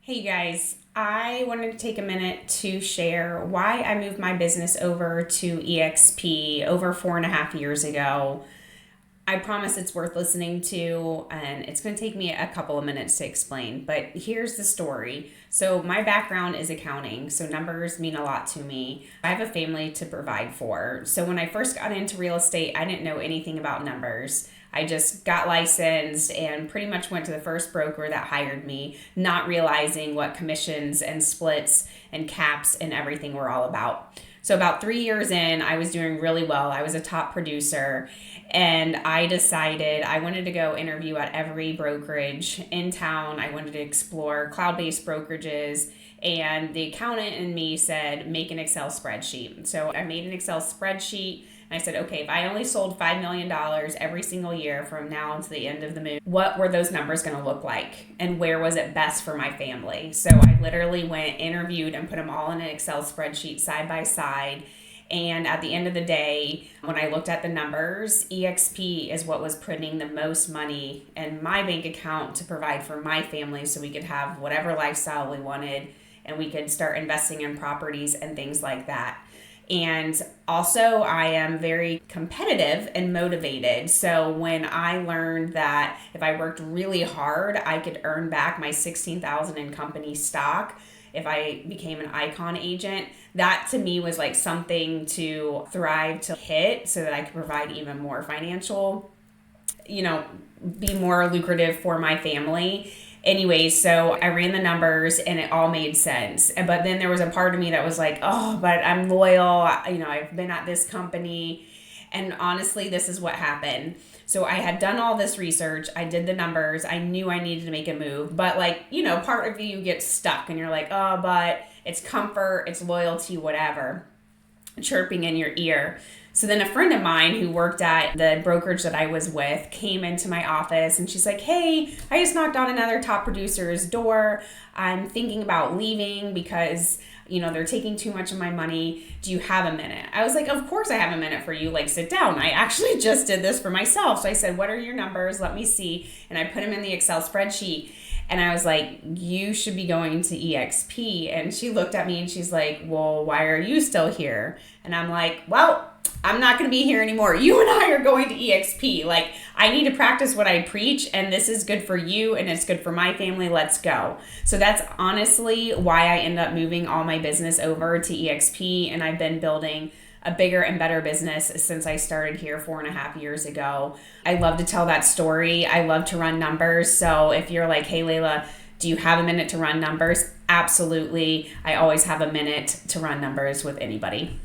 Hey guys, I wanted to take a minute to share why I moved my business over to eXp over 4.5 years ago. I promise it's worth listening to, and it's going to take me a couple of minutes to explain, but here's the story. So, my background is accounting, so numbers mean a lot to me. I have a family to provide for. So, when I first got into real estate, I didn't know anything about numbers. I just got licensed and pretty much went to the first broker that hired me, not realizing what commissions and splits and caps and everything were all about. So about 3 years in, I was doing really well. I was a top producer, and I decided I wanted to go interview at every brokerage in town. I wanted to explore cloud-based brokerages, and the accountant in me said, make an Excel spreadsheet. So I made an Excel spreadsheet. And I said, okay, if I only sold $5 million every single year from now until the end of the moon, what were those numbers going to look like? And where was it best for my family? So I literally went, interviewed, and put them all in an Excel spreadsheet side by side. And at the end of the day, when I looked at the numbers, eXp is what was putting the most money in my bank account to provide for my family so we could have whatever lifestyle we wanted and we could start investing in properties and things like that. And also, I am very competitive and motivated. So when I learned that if I worked really hard, I could earn back my $16,000 in company stock if I became an icon agent, that to me was like something to thrive to hit so that I could provide even more financial, be more lucrative for my family. Anyway, so I ran the numbers and it all made sense. But then there was a part of me that was like, oh, but I'm loyal. I've been at this company. And honestly, this is what happened. So I had done all this research. I did the numbers. I knew I needed to make a move. But part of you gets stuck and you're like, oh, but it's comfort, it's loyalty, whatever, chirping in your ear. So then a friend of mine who worked at the brokerage that I was with came into my office and she's like, hey, I just knocked on another top producer's door. I'm thinking about leaving because, they're taking too much of my money. Do you have a minute? I was like, of course I have a minute for you. Like, sit down. I actually just did this for myself. So I said, what are your numbers? Let me see. And I put them in the Excel spreadsheet. And I was like, you should be going to eXp. And she looked at me and she's like, well, why are you still here? And I'm like, well, I'm not going to be here anymore. You and I are going to eXp. Like, I need to practice what I preach, and this is good for you, and it's good for my family. Let's go. So that's honestly why I ended up moving all my business over to eXp, and I've been building a bigger and better business since I started here 4.5 years ago. I love to tell that story. I love to run numbers. So if you're like, hey, Layla, do you have a minute to run numbers? Absolutely. I always have a minute to run numbers with anybody.